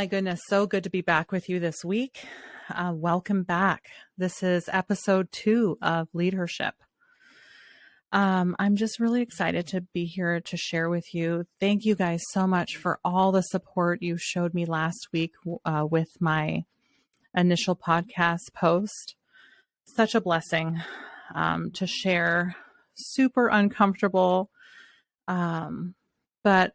my goodness. So good to be back with you this week. Welcome back. This is episode 2 of LeadHerShip. I'm just really excited to be here to share with you. Thank you guys so much for all the support you showed me last week with my initial podcast post. Such a blessing to share. Super uncomfortable, but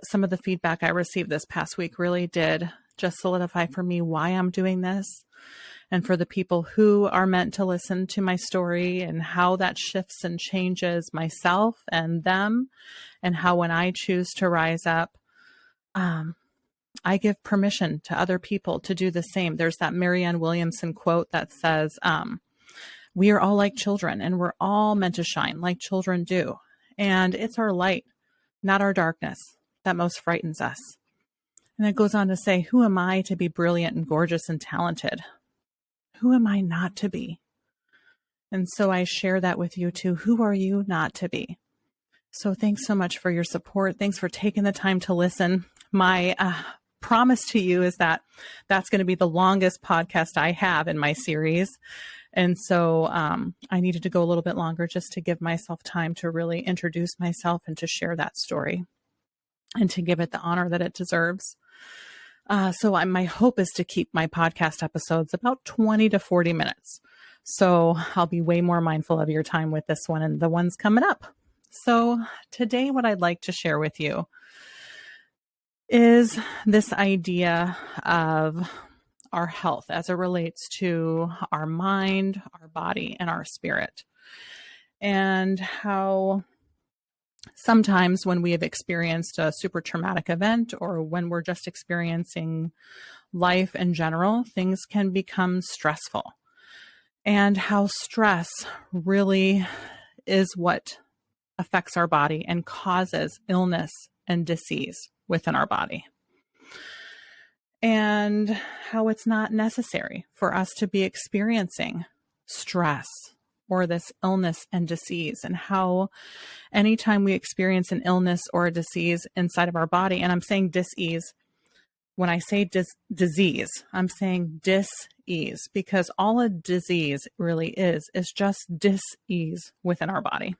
some of the feedback I received this past week really did just solidify for me why I'm doing this, and for the people who are meant to listen to my story and how that shifts and changes myself and them, and how when I choose to rise up, I give permission to other people to do the same. There's that Marianne Williamson quote that says, we are all like children and we're all meant to shine like children do. And it's our light, not our darkness, that most frightens us. And it goes on to say, who am I to be brilliant and gorgeous and talented? Who am I not to be? And so I share that with you too. Who are you not to be? So thanks so much for your support. Thanks for taking the time to listen. My promise to you is that that's going to be the longest podcast I have in my series. And so I needed to go a little bit longer just to give myself time to really introduce myself and to share that story and to give it the honor that it deserves. So my hope is to keep my podcast episodes about 20 to 40 minutes. So I'll be way more mindful of your time with this one and the ones coming up. So today, what I'd like to share with you is this idea of our health as it relates to our mind, our body, and our spirit, and how sometimes when we have experienced a super traumatic event, or when we're just experiencing life in general, things can become stressful, and how stress really is what affects our body and causes illness and disease within our body, and how it's not necessary for us to be experiencing stress or this illness and disease, and how anytime we experience an illness or a disease inside of our body, and I'm saying dis-ease, when I say disease, I'm saying dis-ease, because all a disease really is just dis-ease within our body.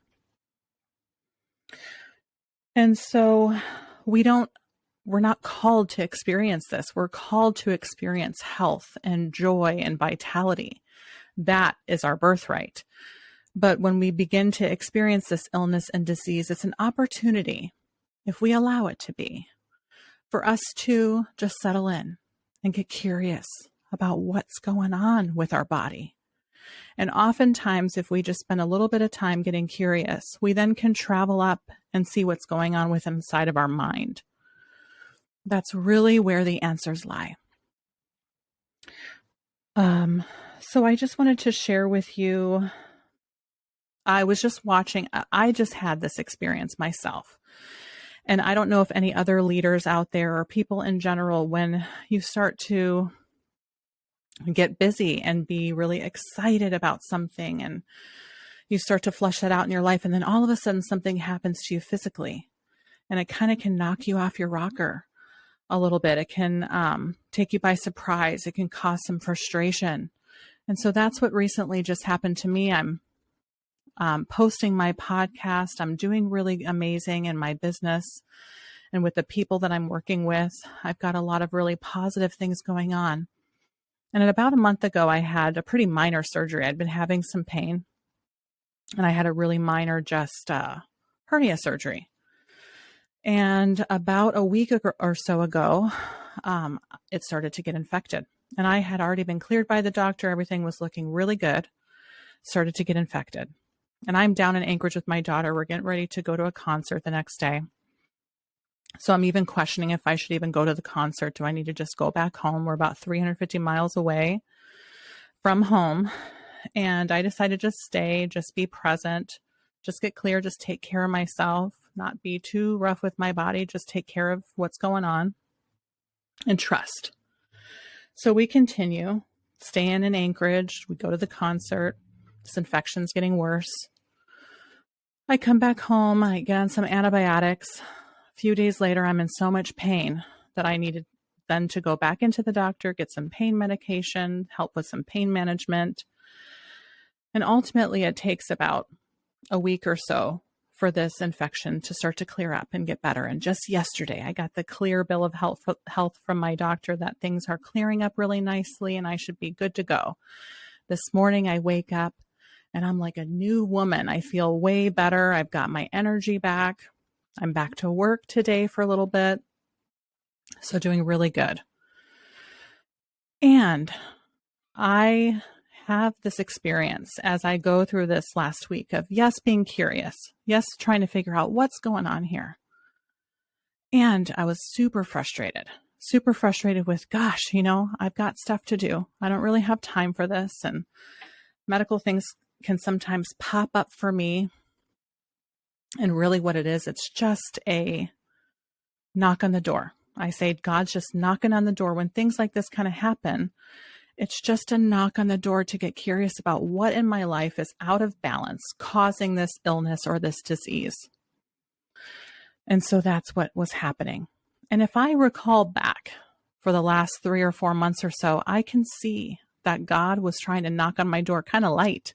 And so we're not called to experience this. We're called to experience health and joy and vitality. That is our birthright. But when we begin to experience this illness and disease, it's an opportunity, if we allow it to be, for us to just settle in and get curious about what's going on with our body. And oftentimes, if we just spend a little bit of time getting curious, we then can travel up and see what's going on with inside of our mind. That's really where the answers lie. So I just wanted to share with you, I just had this experience myself. And I don't know if any other leaders out there or people in general, when you start to get busy and be really excited about something and you start to flesh that out in your life, and then all of a sudden something happens to you physically, and it kind of can knock you off your rocker a little bit. It can take you by surprise. It can cause some frustration. And so that's what recently just happened to me. I'm posting my podcast. I'm doing really amazing in my business and with the people that I'm working with. I've got a lot of really positive things going on. And about a month ago, I had a pretty minor surgery. I'd been having some pain, and I had a really minor just hernia surgery. And about a week or so ago, it started to get infected. And I had already been cleared by the doctor. Everything was looking really good. Started to get infected. And I'm down in Anchorage with my daughter. We're getting ready to go to a concert the next day. So I'm even questioning if I should even go to the concert. Do I need to just go back home? We're about 350 miles away from home. And I decided to just stay, just be present, just get clear, just take care of myself, not be too rough with my body, just take care of what's going on and trust. So we continue staying in Anchorage. We go to the concert. This infection's getting worse. I come back home. I get on some antibiotics. A few days later, I'm in so much pain that I needed then to go back into the doctor, get some pain medication, help with some pain management. And ultimately, it takes about a week or so for this infection to start to clear up and get better. And just yesterday, I got the clear bill of health from my doctor that things are clearing up really nicely and I should be good to go. This morning, I wake up and I'm like a new woman. I feel way better. I've got my energy back. I'm back to work today for a little bit. So doing really good. And I have this experience as I go through this last week of, yes, being curious, yes, trying to figure out what's going on here. And I was super frustrated with, gosh, I've got stuff to do. I don't really have time for this. And medical things can sometimes pop up for me. And really what it is, it's just a knock on the door. I say, God's just knocking on the door. When things like this kind of happen, it's just a knock on the door to get curious about what in my life is out of balance, causing this illness or this disease. And so that's what was happening. And if I recall back for the last 3 or 4 months or so, I can see that God was trying to knock on my door kind of light.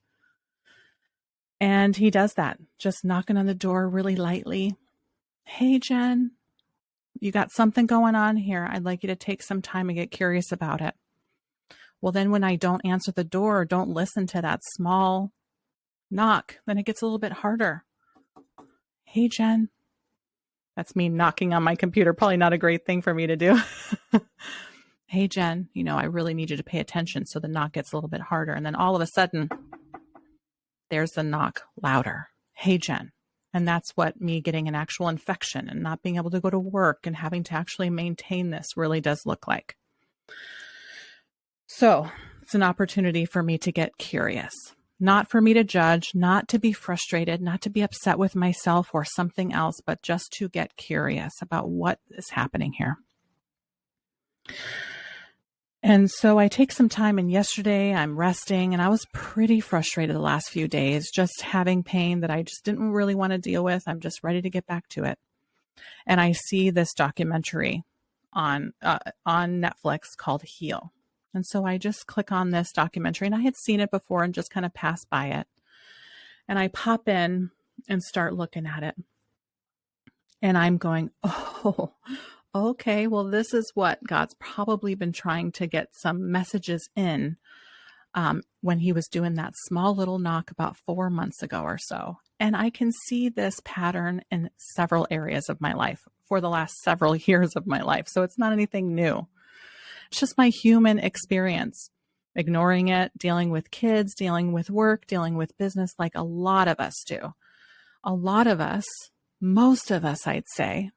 And he does that, just knocking on the door really lightly. Hey, Jen, you got something going on here. I'd like you to take some time and get curious about it. Well, then when I don't answer the door or don't listen to that small knock, then it gets a little bit harder. Hey, Jen. That's me knocking on my computer. Probably not a great thing for me to do. Hey, Jen, I really need you to pay attention. So the knock gets a little bit harder. And then all of a sudden, there's the knock louder. Hey, Jen. And that's what me getting an actual infection and not being able to go to work and having to actually maintain this really does look like. So it's an opportunity for me to get curious, not for me to judge, not to be frustrated, not to be upset with myself or something else, but just to get curious about what is happening here. And so I take some time, and yesterday I'm resting, and I was pretty frustrated the last few days, just having pain that I just didn't really want to deal with. I'm just ready to get back to it. And I see this documentary on Netflix called Heal. And so I just click on this documentary, and I had seen it before and just kind of passed by it. And I pop in and start looking at it. And I'm going, oh, okay, well, this is what God's probably been trying to get some messages in when he was doing that small little knock about 4 months ago or so. And I can see this pattern in several areas of my life for the last several years of my life. So it's not anything new. It's just my human experience, ignoring it, dealing with kids, dealing with work, dealing with business like a lot of us do. A lot of us, most of us, I'd say,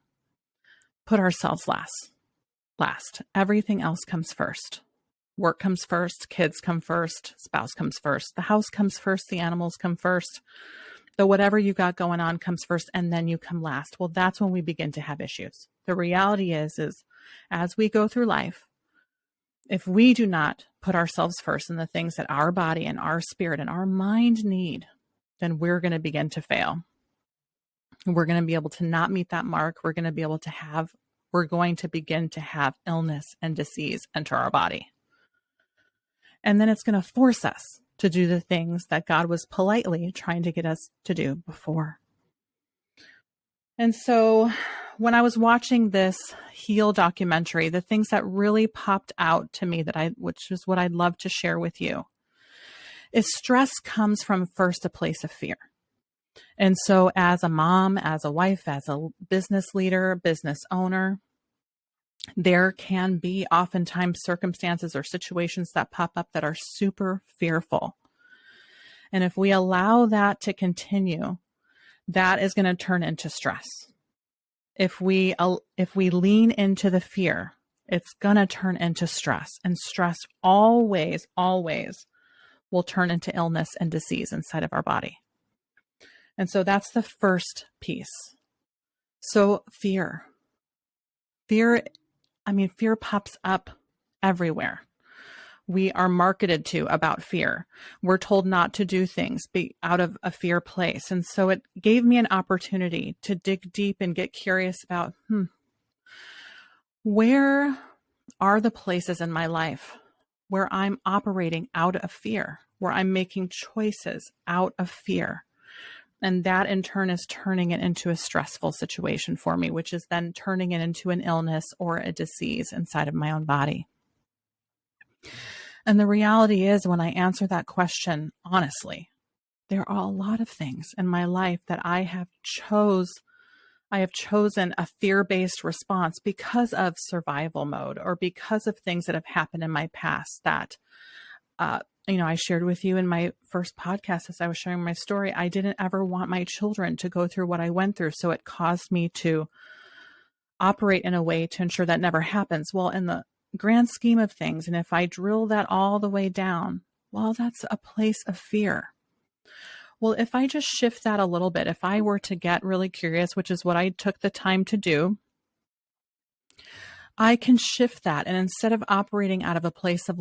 put ourselves last. Everything else comes first. Work comes first, kids come first, spouse comes first, the house comes first, the animals come first. The whatever you got going on comes first, and then you come last. Well, that's when we begin to have issues. The reality is as we go through life, if we do not put ourselves first in the things that our body and our spirit and our mind need, then we're going to begin to fail. We're going to be able to not meet that mark. We're going to begin to have illness and disease enter our body. And then it's going to force us to do the things that God was politely trying to get us to do before. And so when I was watching this Heal documentary, the things that really popped out to me which is what I'd love to share with you, is stress comes from first a place of fear. And so as a mom, as a wife, as a business leader, business owner, there can be oftentimes circumstances or situations that pop up that are super fearful. And if we allow that to continue, that is going to turn into stress. If we lean into the fear, it's going to turn into stress. And stress always will turn into illness and disease inside of our body. And so that's the first piece. So fear pops up everywhere. We are marketed to about fear. We're told not to do things out of a fear place. And so it gave me an opportunity to dig deep and get curious about, where are the places in my life where I'm operating out of fear, where I'm making choices out of fear. And that in turn is turning it into a stressful situation for me, which is then turning it into an illness or a disease inside of my own body. And the reality is, when I answer that question honestly, there are a lot of things in my life that I have chosen a fear-based response because of survival mode or because of things that have happened in my past that, I shared with you in my first podcast as I was sharing my story. I didn't ever want my children to go through what I went through. So it caused me to operate in a way to ensure that never happens. Well, in the grand scheme of things, and if I drill that all the way down, well, that's a place of fear. Well, if I just shift that a little bit, if I were to get really curious, which is what I took the time to do, I can shift that. And instead of operating out of a place of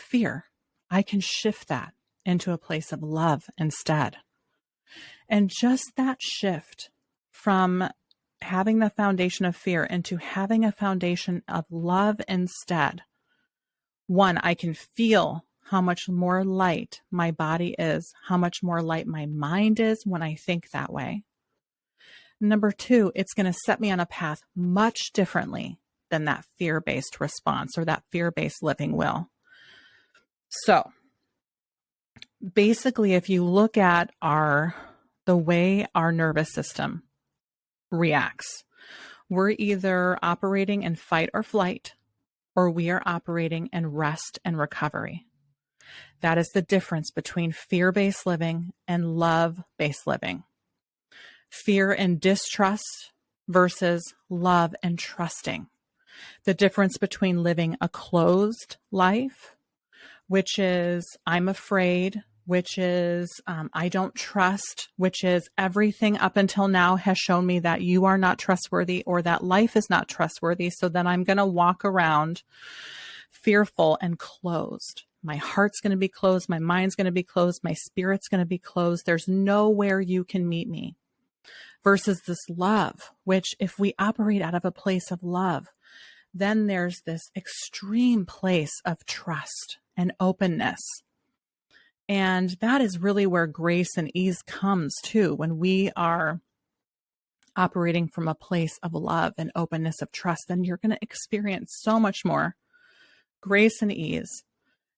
fear, I can shift that into a place of love instead. And just that shift from having the foundation of fear into having a foundation of love instead. One, I can feel how much more light my body is, how much more light my mind is when I think that way. Number two, it's going to set me on a path much differently than that fear-based response or that fear-based living will. So basically, if you look at the way our nervous system reacts, we're either operating in fight or flight, or we are operating in rest and recovery. That is the difference between fear-based living and love-based living. Fear and distrust versus love and trusting. The difference between living a closed life, which is I'm afraid, which is I don't trust, which is everything up until now has shown me that you are not trustworthy or that life is not trustworthy. So then I'm going to walk around fearful and closed. My heart's going to be closed. My mind's going to be closed. My spirit's going to be closed. There's nowhere you can meet me. Versus this love, which if we operate out of a place of love, then there's this extreme place of trust and openness. And that is really where grace and ease comes too, when we are operating from a place of love and openness of trust, then you're going to experience so much more grace and ease,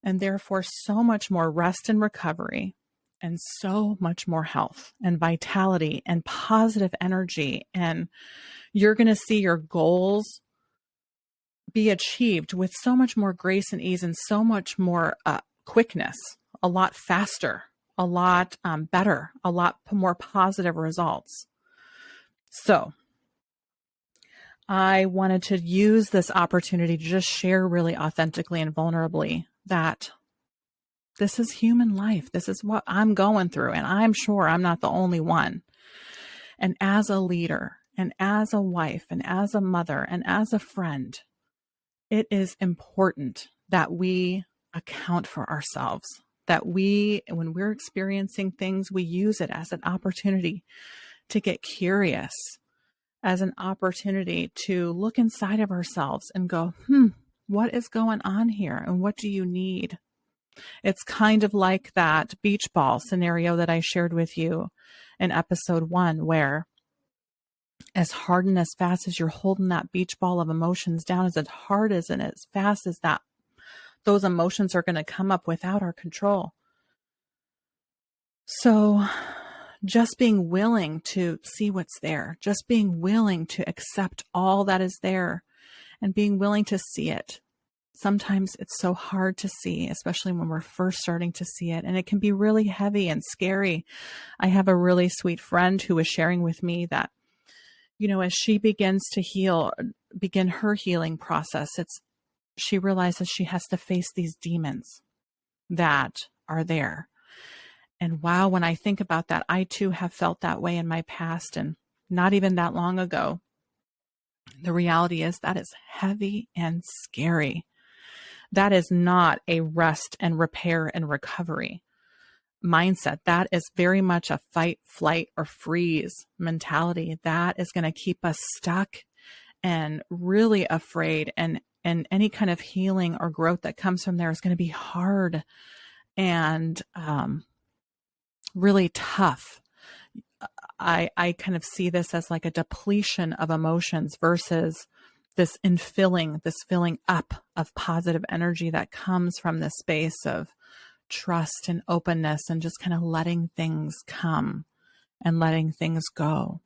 and therefore so much more rest and recovery, and so much more health and vitality and positive energy. And you're going to see your goals be achieved with so much more grace and ease and so much more quickness, a lot faster, a lot better, a lot more positive results. So I wanted to use this opportunity to just share really authentically and vulnerably that this is human life. This is what I'm going through. And I'm sure I'm not the only one. And as a leader and as a wife and as a mother and as a friend, it is important that we account for ourselves, that when we're experiencing things, we use it as an opportunity to get curious, as an opportunity to look inside of ourselves and go, what is going on here? And what do you need? It's kind of like that beach ball scenario that I shared with you in episode 1, where as hard and as fast as you're holding that beach ball of emotions down, as hard as and as fast as those emotions are going to come up without our control. So just being willing to see what's there, just being willing to accept all that is there and being willing to see it. Sometimes it's so hard to see, especially when we're first starting to see it, and it can be really heavy and scary. I have a really sweet friend who was sharing with me that, as she begins to begin her healing process, she realizes she has to face these demons that are there. And wow, when I think about that, I too have felt that way in my past, and not even that long ago. The reality is that is heavy and scary. That is not a rest and repair and recovery mindset. That is very much a fight, flight, or freeze mentality. That is going to keep us stuck and really afraid, and any kind of healing or growth that comes from there is going to be hard and really tough. I kind of see this as like a depletion of emotions versus this infilling, this filling up of positive energy that comes from this space of trust and openness and just kind of letting things come and letting things go.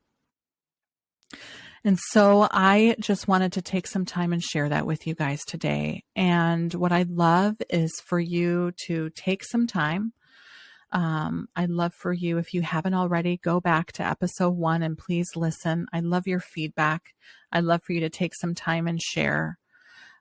And so I just wanted to take some time and share that with you guys today. And what I'd love is for you to take some time. I'd love for you, if you haven't already, go back to episode 1 and please listen. I love your feedback. I'd love for you to take some time and share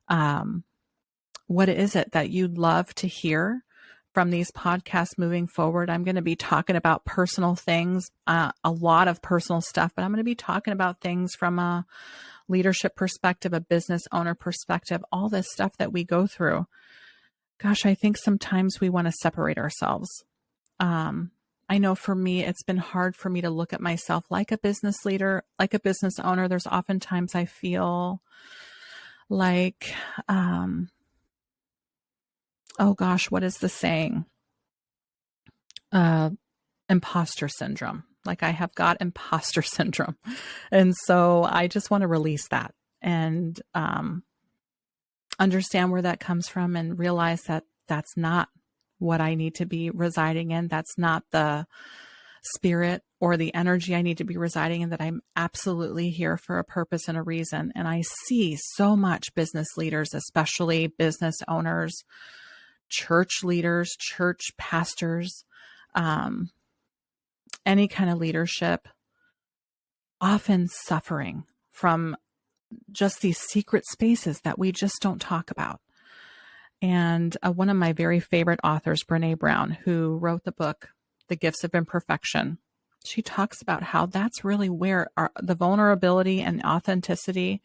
what is it that you'd love to hear from these podcasts moving forward. I'm going to be talking about personal things, a lot of personal stuff, but I'm going to be talking about things from a leadership perspective, a business owner perspective, all this stuff that we go through. Gosh, I think sometimes we want to separate ourselves. I know for me, it's been hard for me to look at myself like a business leader, like a business owner. There's oftentimes I feel like, oh gosh, what is the saying? Imposter syndrome. Like I have got imposter syndrome. And so I just want to release that and understand where that comes from and realize that that's not what I need to be residing in. That's not the spirit or the energy I need to be residing in, that I'm absolutely here for a purpose and a reason. And I see so much business leaders, especially business owners, church leaders, church pastors, any kind of leadership, often suffering from just these secret spaces that we just don't talk about. And one of my very favorite authors, Brené Brown, who wrote the book, The Gifts of Imperfection, she talks about how that's really where the vulnerability and authenticity,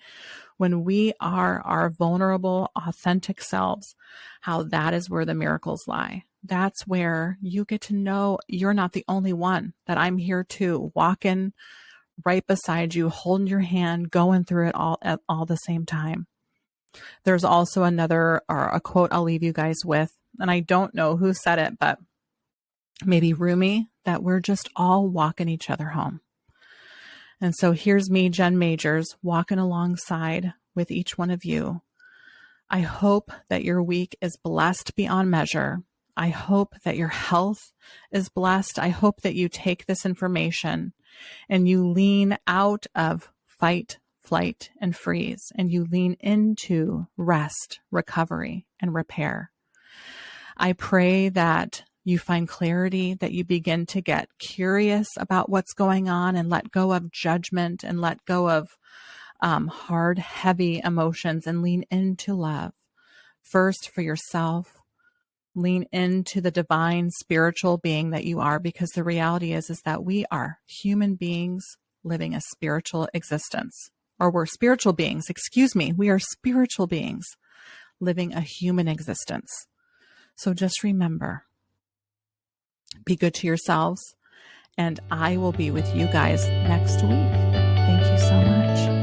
when we are our vulnerable, authentic selves, how that is where the miracles lie. That's where you get to know you're not the only one, that I'm here too, walking right beside you, holding your hand, going through it all at all the same time. There's also a quote I'll leave you guys with, and I don't know who said it, but maybe Rumi, that we're just all walking each other home. And so here's me, Jen Majors, walking alongside with each one of you. I hope that your week is blessed beyond measure. I hope that your health is blessed. I hope that you take this information and you lean out of fight, flight, and freeze, and you lean into rest, recovery, and repair. I pray that you find clarity, that you begin to get curious about what's going on and let go of judgment and let go of hard, heavy emotions and lean into love. First for yourself, lean into the divine spiritual being that you are, because the reality is that we are human beings living a spiritual existence. Or we're spiritual beings, we are spiritual beings living a human existence. So just remember, be good to yourselves, and I will be with you guys next week. Thank you so much.